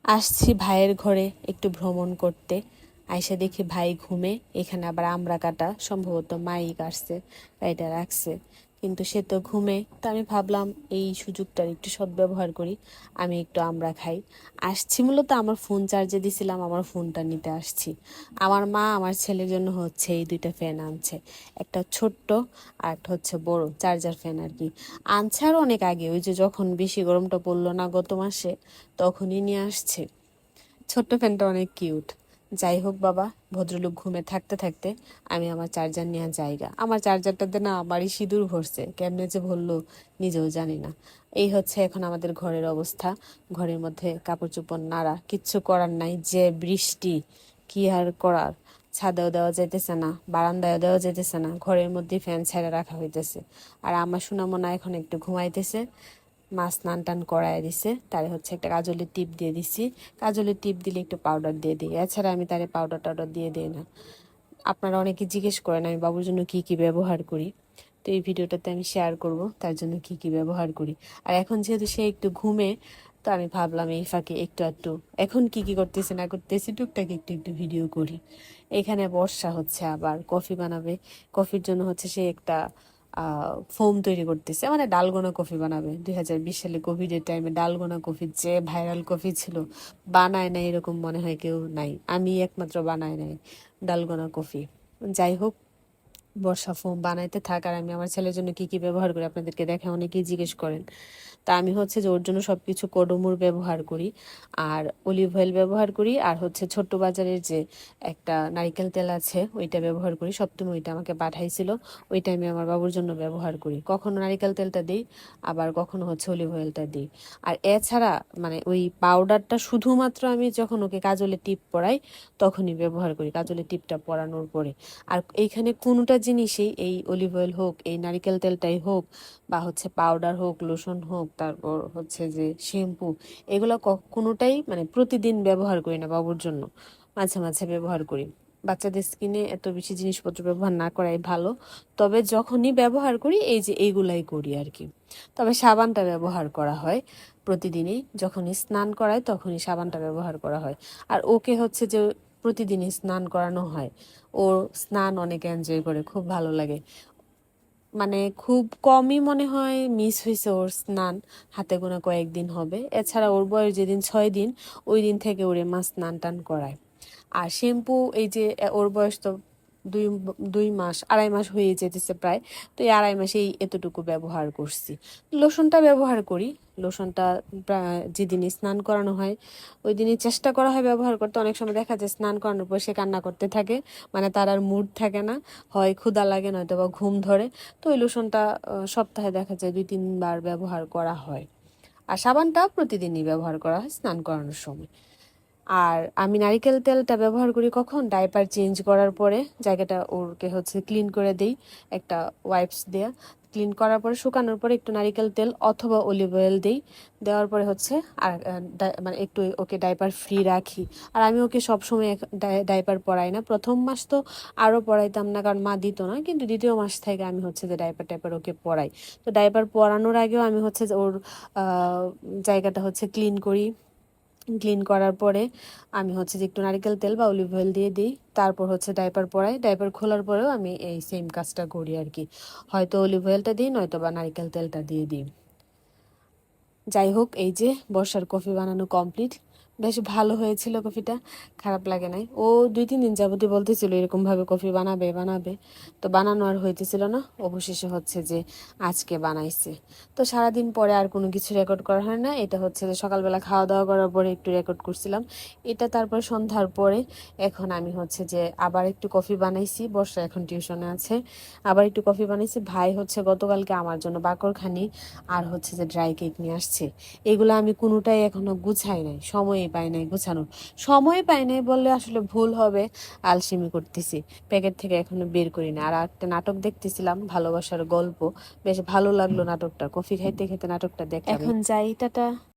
আসছি ভাইয়ের ঘরে একটু ভ্রমণ করতে। আইসা দেখি ভাই ঘুমে, এখানে আবার আমড়া কাটা সম্ভবত মাই কাটছে, এটা রাখছে, কিন্তু সে তো ঘুমে। তো আমি ভাবলাম এই সুযোগটার একটু সদ্ব্যবহার করি, আমি একটু আমড়া খাই। আসছি মূলত আমার ফোন চার্জে দিছিলাম, আমার ফোনটা নিতে আসছি। আমার মা আমার ছেলের জন্য হচ্ছে এই দুইটা ফ্যান আনছে, একটা ছোট্ট আর একটা হচ্ছে বড় চার্জার ফ্যান আর কি। আনছে আর অনেক আগে, ওই যে যখন বেশি গরমটা পড়লো না গত মাসে, তখনই নিয়ে আসছে। ছোট্ট ফ্যানটা অনেক কিউট। যাই হোক বাবা, ভদ্রলোক ঘুমে থাকতে থাকতে আমি আমার চার্জার নিয়ে জায়গা, আমার চার্জারটাতে না আমারই সিঁদুর ভরছে, কেমনে যে ভরলো নিজেও জানি না। এই হচ্ছে এখন আমাদের ঘরের অবস্থা। ঘরের মধ্যে কাপড় চোপড় নাড়া, কিচ্ছু করার নাই, যে বৃষ্টি, কি আর করার। ছাদেও দেওয়া যাইতেছে না, বারান্দায়ও দেওয়া যাইতেছে না, ঘরের মধ্যে ফ্যান ছেড়ে রাখা হইতেছে। আর আমার সোনামনা এখন একটু ঘুমাইতেছে। মা স্নান টান করায় দিছে, তারে হচ্ছে একটা কাজলের টিপ দিয়ে দিছি। কাজলের টিপ দিলে একটু পাউডার দিয়ে দিই, এছাড়া আমি তারে পাউডার টাউডার দিয়ে দিই না। আপনারা অনেকে জিজ্ঞেস করেন আমি বাবুর জন্য কি কি ব্যবহার করি, তো এই ভিডিওটাতে আমি শেয়ার করব তার জন্য কি কি ব্যবহার করি। আর এখন যেহেতু সে একটু ঘুমে, তো আমি ভাবলাম এই ফাঁকে একটু একটু এখন কি কি করতেছে না করতেছি টুকটাক একটু একটু ভিডিও করি। এখানে বর্ষা হচ্ছে আবার কফি বানাবে। কফির জন্য হচ্ছে সে একটা ফোম তৈরি করতেছে, মানে ডালগোনা কফি বানাবে। 2020 সালে কোভিডের টাইমে ডালগোনা কফি যে ভাইরাল কফি ছিল, বানায় নাই এরকম মনে হয় কেউ নাই, আমি একমাত্র বানায় নাই ডালগোনা কফি। যাই হোক, বর্ষা ফোম বানাইতে থাক, আর আমি আমার ছেলের জন্য কি কি ব্যবহার করি আপনাদেরকে দেখে অনেকেই জিজ্ঞেস করেন। তা আমি হচ্ছে যে ওর জন্য সবকিছু কোডোমোর ব্যবহার করি, আর অলিভ অয়েল ব্যবহার করি, আর হচ্ছে ছোট্ট বাজারের যে একটা নারিকেল তেল আছে ওইটা ব্যবহার করি। সপ্তমী ওইটা আমাকে পাঠাইছিল, ওইটা আমি আমার বাবুর জন্য ব্যবহার করি। কখনো নারিকেল তেলটা দিই, আবার কখনো হচ্ছে অলিভ অয়েলটা দিই। আর এছাড়া মানে ওই পাউডারটা শুধুমাত্র আমি যখন ওকে কাজলে টিপ পরাই তখনই ব্যবহার করি, কাজলে টিপটা পরানোর পরে। আর এইখানে কোনোটা জিনিসই, এই অলিভ অয়েল হোক, এই নারিকেল তেলটাই হোক, বা হচ্ছে পাউডার হোক, লোশন হোক, তারপর হচ্ছে যে শ্যাম্পু, এগুলো কোনোটাই মানে প্রতিদিন ব্যবহার করি না বাবুর জন্য, মাঝে মাঝে ব্যবহার করি। বাচ্চাদের স্কিনে এত বেশি জিনিসপত্র ব্যবহার না করাই ভালো। তবে যখনই ব্যবহার করি এই যে এইগুলাই করি আর কি। তবে সাবানটা ব্যবহার করা হয় প্রতিদিনই, যখনই স্নান করায় তখনই সাবানটা ব্যবহার করা হয়। আর ওকে হচ্ছে যে প্রতিদিনই স্নান করানো হয়। ওর স্নান অনেক এনজয় করে, খুব ভালো লাগে। মানে খুব কমই মনে হয় মিস হয়েছে ওর স্নান, হাতে গোনা কয়েকদিন হবে। এছাড়া ওর বয়স যেদিন 6 দিন, ওই দিন থেকে ওরে মা স্নান টান করায়। আর শ্যাম্পু এই যে ওর বয়স তো দুই 2 মাস 2.5 মাস হয়ে যেতেছে প্রায়, তো এই 2.5 মাসেই এতটুকু ব্যবহার করছি। লোশনটা ব্যবহার করি, লোশনটা যেদিন স্নান করানো হয় ওই দিনই চেষ্টা করা হয় ব্যবহার করতে। অনেক সময় দেখা যায় স্নান করানোর পর সে কান্না করতে থাকে, মানে তার আর মুড থাকে না, হয় ক্ষুধা লাগে নয়তো বা ঘুম ধরে। তো ওই লোশনটা সপ্তাহে দেখা যায় 2-3 বার ব্যবহার করা হয়। আর সাবানটা প্রতিদিনই ব্যবহার করা হয় স্নান করানোর সময়। আর আমি নারিকেল তেলটা ব্যবহার করি কখন, ডাইপার চেঞ্জ করার পরে জায়গাটা ওরকে হচ্ছে ক্লিন করে দেই একটা ওয়াইপস দিয়ে। ক্লিন করার পরে শুকানোর পরে একটু নারিকেল তেল অথবা অলিভ অয়েল দিই। দেওয়ার পরে হচ্ছে আর মানে একটু ওকে ডাইপার ফ্রি রাখি। আর আমি ওকে সবসময় ডাইপার পরাই না, প্রথম মাস তো আরও পরাইতাম না কারণ মা দিত না, কিন্তু দ্বিতীয় মাস থেকে আমি হচ্ছে যে ডাইপার টাইপার ওকে পরাই। তো ডাইপার পরানোর আগেও আমি হচ্ছে যে ওর জায়গাটা হচ্ছে ক্লিন করি। ক্লিন করার পরে আমি হচ্ছে যে একটু নারিকেল তেল বা অলিভ অয়েল দিয়ে দিই, তারপর হচ্ছে ডাইপার পরাই। ডাইপার খোলার পরেও আমি এই সেম কাজটা করি আর কি, হয়তো অলিভ অয়েলটা দিই নয়তো বা নারিকেল তেলটা দিয়ে দিই। যাই হোক, এই যে বর্ষার কফি বানানো কমপ্লিট। বেশ ভালো হয়েছিল কফিটা, খারাপ লাগে নাই। ও 2-3 দিন যাবতীয় বলতেছিল এরকম ভাবে কফি বানাবে বানাবে, তো বানানো আর হইতেছিল না। অবশেষে হচ্ছে যে আজকে বানাইছে। তো সারাদিন পরে আর কোনো কিছু রেকর্ড করা হয় না, এটা হচ্ছে যে সকালবেলা খাওয়া দাওয়া করার পরে একটু রেকর্ড করছিলাম এটা, তারপর সন্ধ্যার পরে। এখন আমি হচ্ছে যে আবার একটু কফি বানাইছি, বর্ষা এখন টিউশনে আছে, আবার একটু কফি বানাইছি। ভাই হচ্ছে গতকালকে আমার জন্য বাকরখানি আর হচ্ছে যে ড্রাই কেক নিয়ে আসছে। এগুলো আমি কোনোটাই এখনো গুছাই নাই, সময়ই পাই নাই গুছানোর। সময় পাই নাই বললে আসলে ভুল হবে, আলসেমি করতেছি, প্যাকেট থেকে এখনো বের করি না। আর একটা নাটক দেখতেছিলাম, ভালোবাসার গল্প, বেশ ভালো লাগলো নাটকটা, কফি খাইতে খেতে নাটকটা দেখলাম। এখন যাই, টাটা।